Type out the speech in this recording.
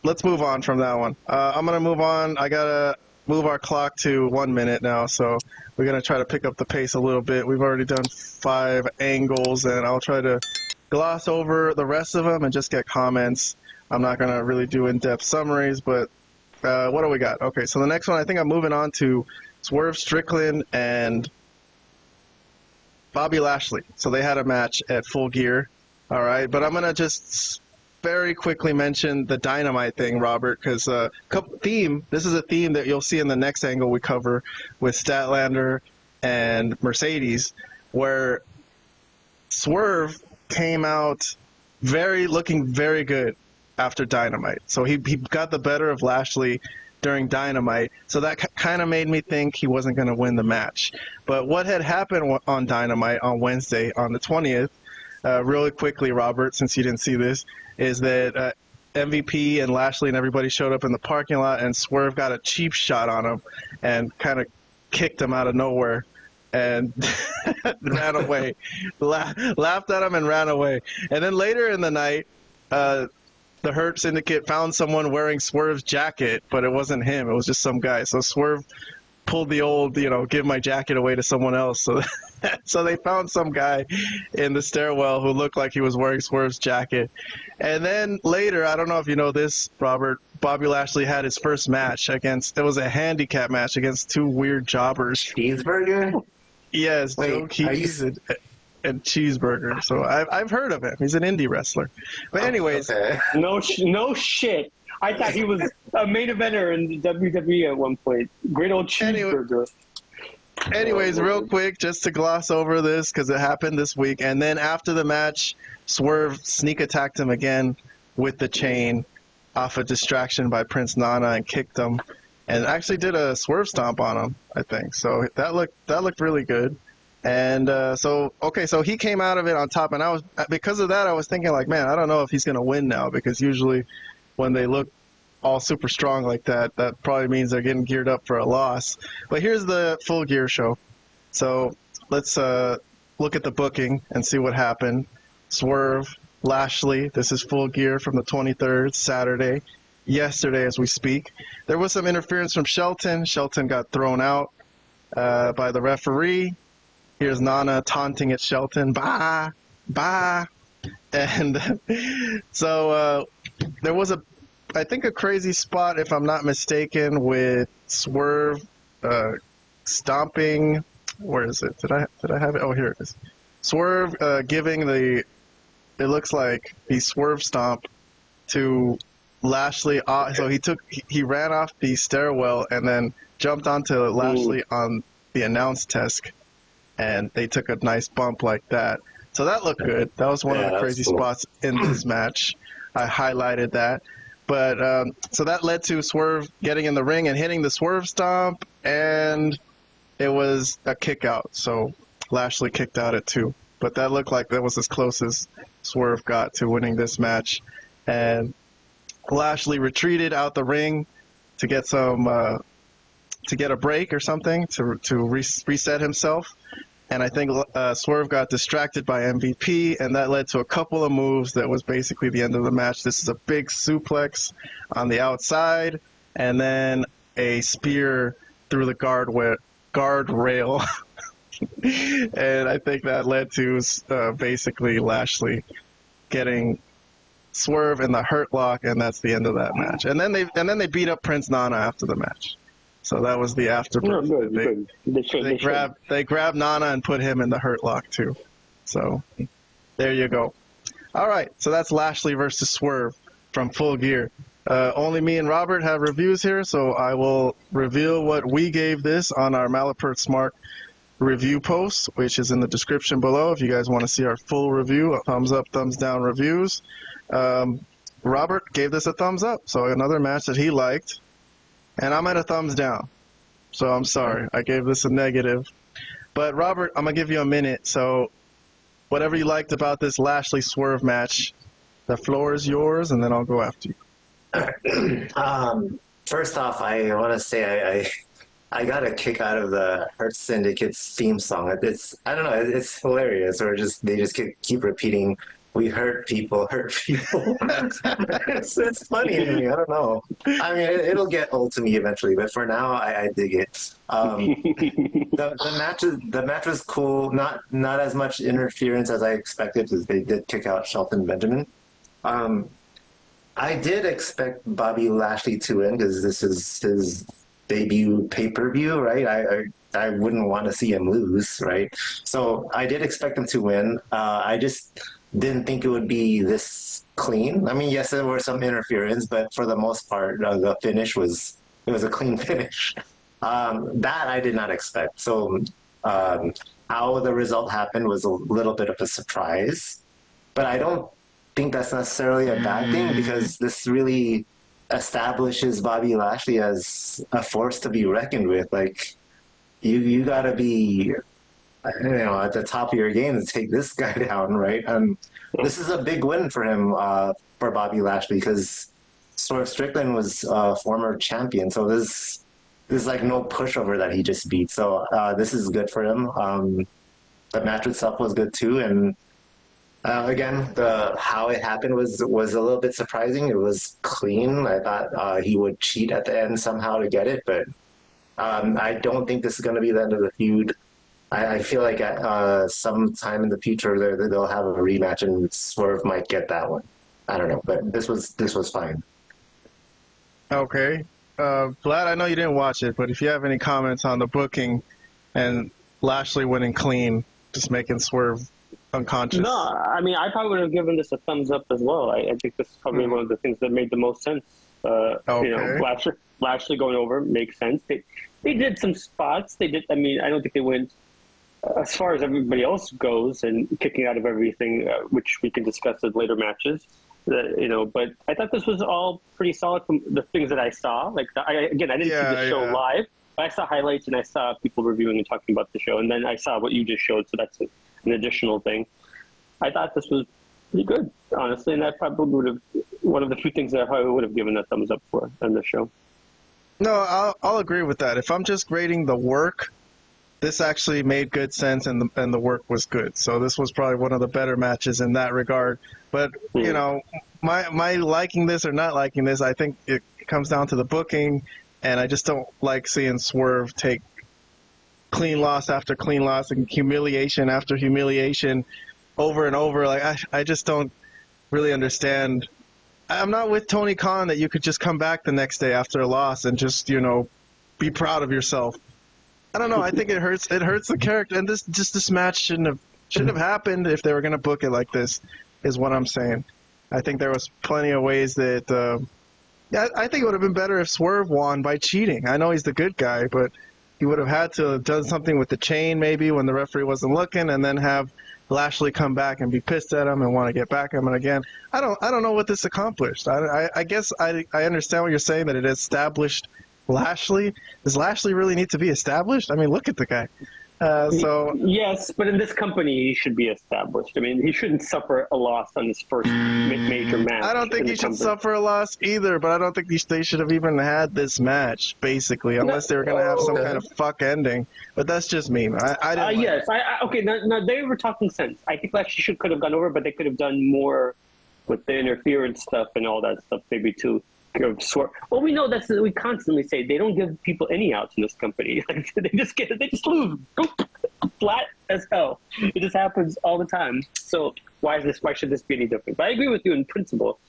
let's move on from that one. I'm gonna move on. I gotta move our clock to 1 minute now, so we're gonna try to pick up the pace a little bit. We've already done 5 angles, and I'll try to gloss over the rest of them and just get comments. I'm not gonna really do in-depth summaries, but what do we got? Okay, so the next one, I think I'm moving on to Swerve Strickland and Bobby Lashley. So they had a match at Full Gear. All right, but I'm going to just very quickly mention the Dynamite thing, Robert, because this is a theme that you'll see in the next angle we cover with Statlander and Mercedes, where Swerve came out looking very good after Dynamite. So he got the better of Lashley during Dynamite, so that kind of made me think he wasn't going to win the match. But what had happened on Dynamite on Wednesday, on the 20th, really quickly, Robert, since you didn't see this, is that MVP and Lashley and everybody showed up in the parking lot, and Swerve got a cheap shot on him and kind of kicked him out of nowhere and ran away. Laughed at him and ran away. And then later in the night, the Hurt Syndicate found someone wearing Swerve's jacket, but it wasn't him. It was just some guy. So Swerve pulled the old, give my jacket away to someone else. So they found some guy in the stairwell who looked like he was wearing Swerve's jacket. And then later, I don't know if you know this, Robert, Bobby Lashley had his first match it was a handicap match against 2 weird jobbers. Cheeseburger? Yes, Joe Keys and Cheeseburger. So I've heard of him. He's an indie wrestler. But anyways. Okay. No shit. I thought he was a main eventer in the WWE at one point. Great old Cheeseburger. Anyways, real quick, just to gloss over this, because it happened this week. And then after the match, Swerve sneak attacked him again with the chain off a distraction by Prince Nana and kicked him. And actually did a Swerve stomp on him, I think. So that looked really good. And so he came out of it on top. And because of that, I was thinking, like, man, I don't know if he's going to win now, because usually when they look all super strong like that, that probably means they're getting geared up for a loss. But here's the Full Gear show. So let's look at the booking and see what happened. Swerve, Lashley, this is Full Gear from the 23rd, Saturday, yesterday as we speak. There was some interference from Shelton. Shelton got thrown out by the referee. Here's Nana taunting at Shelton. Bah, bah. And so there was I think a crazy spot, if I'm not mistaken, with Swerve stomping. Where is it? Did I have it? Oh, here it is. Swerve giving it looks like the Swerve stomp to Lashley. So he ran off the stairwell and then jumped onto Lashley on the announce desk, and they took a nice bump like that. So that looked good. That was one of the crazy spots in this match. I highlighted that. But so that led to Swerve getting in the ring and hitting the Swerve stomp, and it was a kick out. So Lashley kicked out at 2. But that looked like that was as close as Swerve got to winning this match. And Lashley retreated out the ring to get to get a break or something to reset himself. And I think Swerve got distracted by MVP, and that led to a couple of moves that was basically the end of the match. This is a big suplex on the outside, and then a spear through the guardrail. And I think that led to basically Lashley getting Swerve in the Hurt Lock, and that's the end of that match. And then they beat up Prince Nana after the match. So that was the afterbirth. Good. They grabbed Nana and put him in the Hurt Lock too. So there you go. All right, so that's Lashley versus Swerve from Full Gear. Only me and Robert have reviews here, so I will reveal what we gave this on our Malapert Smark review post, which is in the description below if you guys want to see our full review, thumbs up, thumbs down reviews. Robert gave this a thumbs up, so another match that he liked. And I'm at a thumbs down. So I'm sorry. I gave this a negative. But Robert, I'm going to give you a minute. So whatever you liked about this Lashley Swerve match, the floor is yours, and then I'll go after you. First off, I want to say I got a kick out of the Hurt Syndicate's theme song. I don't know, it's hilarious. Or they just keep repeating we hurt people. It's funny to me. I don't know. I mean, it'll get old to me eventually, but for now, I dig it. The match was cool. Not as much interference as I expected, because they did kick out Shelton Benjamin. I did expect Bobby Lashley to win, because this is his debut pay-per-view, right? I wouldn't want to see him lose, right? So I did expect him to win. I just didn't think it would be this clean. I mean, yes, there were some interference, but for the most part, the finish was a clean finish. That I did not expect. So how the result happened was a little bit of a surprise, but I don't think that's necessarily a bad thing, because this really establishes Bobby Lashley as a force to be reckoned with. Like, you got to be, at the top of your game to take this guy down, right? This is a big win for him, for Bobby Lashley, because Strickland was a former champion, so this is like no pushover that he just beat. So this is good for him. The match itself was good too, and again, how it happened was a little bit surprising. It was clean. I thought he would cheat at the end somehow to get it, but I don't think this is going to be the end of the feud. I feel like at some time in the future they'll have a rematch, and Swerve might get that one. I don't know, but this was fine. Okay, Vlad, I know you didn't watch it, but if you have any comments on the booking and Lashley winning clean, just making Swerve unconscious. No, I mean, I probably would have given this a thumbs up as well. I think this is probably one of the things that made the most sense. Lashley going over makes sense. They did some spots. They did. I mean, I don't think they went as far as everybody else goes and kicking out of everything, which we can discuss in later matches. But I thought this was all pretty solid from the things that I saw. Like, I didn't see the show live, but I saw highlights and I saw people reviewing and talking about the show, and then I saw what you just showed. So that's an additional thing. I thought this was pretty good, honestly, and I probably would have one of the few things that I probably would have given a thumbs up for on the show. No, I'll agree with that. If I'm just grading the work, this actually made good sense, and the work was good. So this was probably one of the better matches in that regard. But my liking this or not liking this, I think it comes down to the booking, and I just don't like seeing Swerve take clean loss after clean loss and humiliation after humiliation over and over. Like, I just don't really understand. I'm not with Tony Khan that you could just come back the next day after a loss and just, be proud of yourself. I don't know. I think it hurts the character, and this match shouldn't have happened if they were going to book it like this, is what I'm saying. I think there was plenty of ways that I think it would have been better if Swerve won by cheating. I know he's the good guy, but he would have had to have done something with the chain maybe when the referee wasn't looking, and then have Lashley come back and be pissed at him and want to get back at him again. I don't know what this accomplished. I guess I understand what you're saying, that it established Lashley. Does Lashley really need to be established? I mean, look at the guy. Yes, but in this company, he should be established. I mean, he shouldn't suffer a loss on his first major match. I don't think he should suffer a loss either, but I don't think they should have even had this match, basically, unless they were going to have some kind of fuck ending. But that's just me. I didn't. Yes, okay. Now they were talking sense. I think Lashley could have gone over, but they could have done more with the interference stuff and all that stuff, maybe too. Well, we know we constantly say they don't give people any outs in this company. they just lose flat as hell. It just happens all the time. So why should this be any different? But I agree with you in principle.